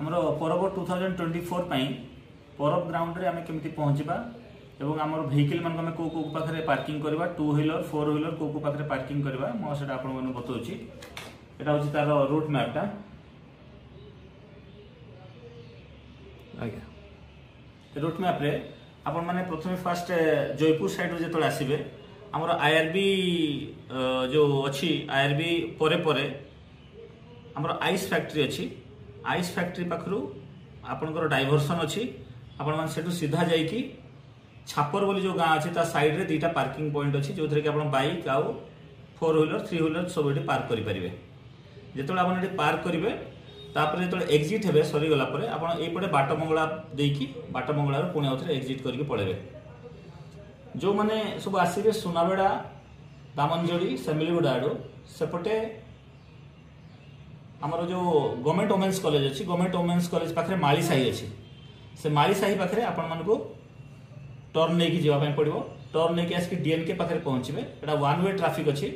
आमर परब 2024 परब ग्राउंड रे आमे केमिति पहुँचबा एवं आमर वेहिकल मान आमे को पाखरे पार्किंग करबा 2 व्हीलर 4 व्हीलर को पाखरे पार्किंग करबा म सेटा आपन माने बतौची। एटा होची तार रूट मैपटा आज्ञा रूट मैप रे आपण माने प्रथमे फास्ट जयपुर साइड रे जतले आसीबे आमर आईआरबी जो अछि आईआरबी परे परे आमर आइस फैक्ट्री अछि। आइस फैक्ट्री पाखरु आपनकर डाइवर्सन अछि आपण मान सेटु सीधा जाई कि छापर बोली जो गाँ अच्छे ता साइड रे दीटा पार्किंग पॉइंट अच्छी जो कि आप बाइक आउ 4 व्हीलर 3 व्हीलर सब ये पार्क करेंगे। जो आप पार्क करेंगे तापर जो एक्जिट हे सरीगला आपटे बाटमंगला देकी बाटमंगला पुणी आउे एक्जिट करके पड़े। जो मैंने सब आसवे सुनाबेड़ा दामनजोड़ी सेमिलीगुड़ा आड़ू सेपटे आमर जो गवर्नमेंट वोमेन्स कॉलेज अच्छी गवर्नमेंट वोमेन्स कॉलेज पाखे माली साही अच्छी से माली साही पाखे आपण मानू टर्न नहीं जावाई पड़ो। टर्न नहीं आसिक डीएनके पाखे पहुंचे एटा 1 वे ट्राफिक अच्छी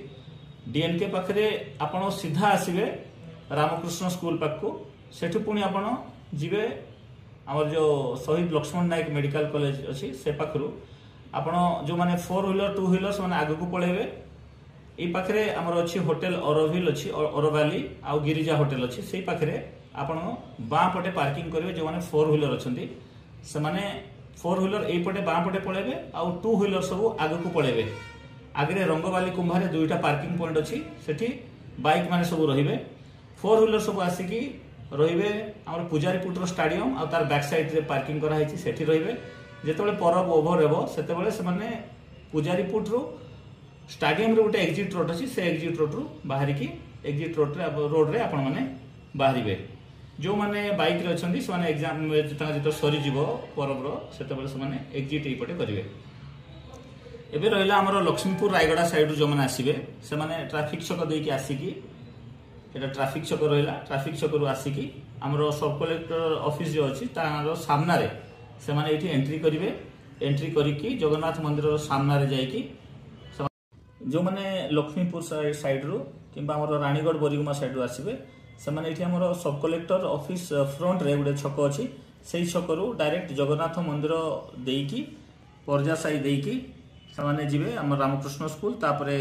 डीएनके पाखे आपड़ सीधा आसवे रामकृष्ण स्कूल पाखु सेठू पुणी आपड़ जीवे आमर जो शहीद लक्ष्मण नायक मेडिकल कॉलेज अच्छी से पाखु आपड़ जो मैंने 4 व्हीलर 2 व्हीलर से आग को पलैबे ये पाखे आमर अच्छी होटेल अरविल अच्छी अरवाली आउ गिरिजा होटेल अच्छी से पाखे आपड़ बाँ पटे पार्किंग करेंगे जो मैंने 4 व्हीलर अच्छा से 4 व्हीलर एपटे बाँ पटे पलैबे आउ 2 व्हीलर सब आग को पलैबे। आगे रंगवाली कुंभारे 2टा पार्किंग पॉइंट अच्छी सेठी बाइक माने सब रहिबे 4 व्हीलर सब आसिकी रहिबे हमर पुजारीपुटर स्टाडियम आ तार बैक साइड रे पार्किंग करा हैछि सेठी रहिबे। जेतेबेले परब ओभर हेबो सेतेबेले से माने पुजारीपुटरू स्टाडियम रे गोटे एक्जिट रोड अच्छी से एक्जिट रोड रु बाहरी की एक्जिट रोड रे आपण माने बाहरिबे। जो माने बाइक रे अछंती से माने एग्जाम जो सरी जीवो परबर सेतेबेले से माने एक्जिट एपटे करिवे। एबे रहिला हमर लक्ष्मीपुर रायगड़ा साइड जो माने आसीबे से माने ट्रैफिक चक देकी आसीकी एटा ट्रैफिक चक रहिला ट्रैफिक चक रु आसीकी हमर सब कलेक्टर ऑफिस जो अछि तार सामना रे से माने एठी एंट्री करिवे। एंट्री करिकी जगन्नाथ मंदिर रो सामना रे जाईकी जो माने लक्ष्मीपुर साइड रु किंबा हमर रानीगढ़ बोरीगुमा साइड रु आसीबे से माने एठी हमर सब कलेक्टर ऑफिस फ्रंट रे गोटे छक अछि सेही छक रु डायरेक्ट जगन्नाथ मंदिर देकी परजा साई देकी से माने जिवे हमर रामकृष्ण स्कूल तापरे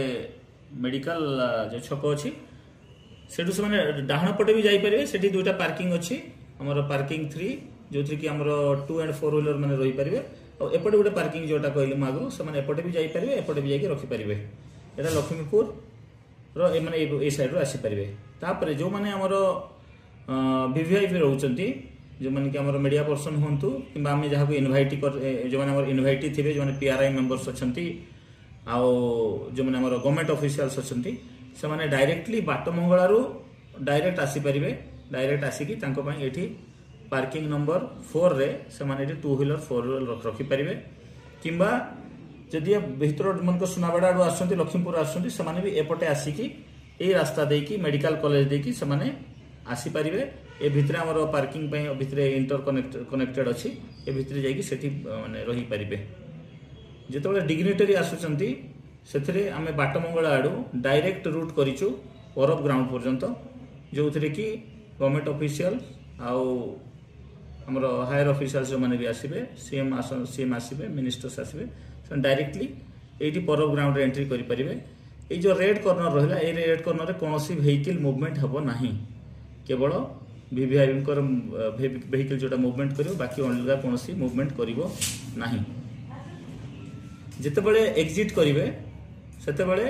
मेडिकल जो छक अछि सेठु से माने डाहण पटे भी जाई परिबे। सेठी 2टा पार्किंग अछि हमर पार्किंग 3 जोथि कि हमर 2 एंड 4 व्हीलर माने रही परिबे और एपटे गोटे पार्किंग जोटा कहले मागु से माने एपटे भी जाई परिबे एपटे भी जाई रखि परिबे। एटा लक्ष्मीपुर रो ए माने ए साइड रो आसी परिबे। तापरे जो माने हमर वीवीआईपी रहउचंती जो माने कि हमर मीडिया पर्सन होंतु किबा हम जहा को इनवाइट कर जो माने हमर इनवाइटी थिबे जो माने पीआरआई मेंबर्स अछंती आ जो माने हमर गवर्नमेंट ऑफिशियल्स अछंती से माने डायरेक्टली बाटमंगला रु डायरेक्ट आसी परिबे। डायरेक्ट आसी तांको पई एठी पार्किंग नंबर 4 रे से माने एठी 2 व्हीलर 4 व्हीलर रखि परिबे किबा जदि भीतर मन को सुनाबेड़ा आडू आसंती लक्ष्मीपुर आसंती से माने भी एपटे आसीकी ए रास्ता देकी मेडिकल कॉलेज देकी से माने आसी परिबे। ए भितरे हमर पार्किंग पई भितरे इंटर कनेक्टेड अछि ए भितरे जाईकी सेठी माने रही परिबे। जेतबेले डिग्निटरी आसुचंती सेथरे आमे बाटमंगला आडू डायरेक्ट रूट करिचु परब ग्राउंड पर्यंत जो थरे की गवर्नमेंट ऑफिशियल आउ हमर हायर ऑफिशियल्स जो माने भी आसीबे सीएम आसीबे मिनिस्टर्स आसीबे डायरेक्टली एटी परब ग्राउंड रे एंट्री करि परिबे। ए जो रेड कॉर्नर रहिला ए रेड कॉर्नर रे कोनोसी वेहिकल मूवमेंट हबो नाही केवल वीवीआईपी कर वेहिकल जोटा मूवमेंट करियो बाकी अलगा कोनोसी मूवमेंट करिवो नाही। जेतेबेले एग्जिट करिवे सेतेबेले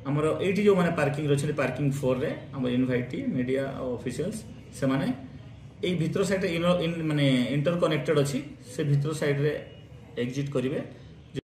हमर एटी जो माने पार्किंग रछले पार्किंग 4 रे हमर इनवाइटी मीडिया ऑफिशियल्स से माने ए भितर साइड इन माने इंटर कनेक्टेड अछि से भितर साइड रे एग्जिट करिवे।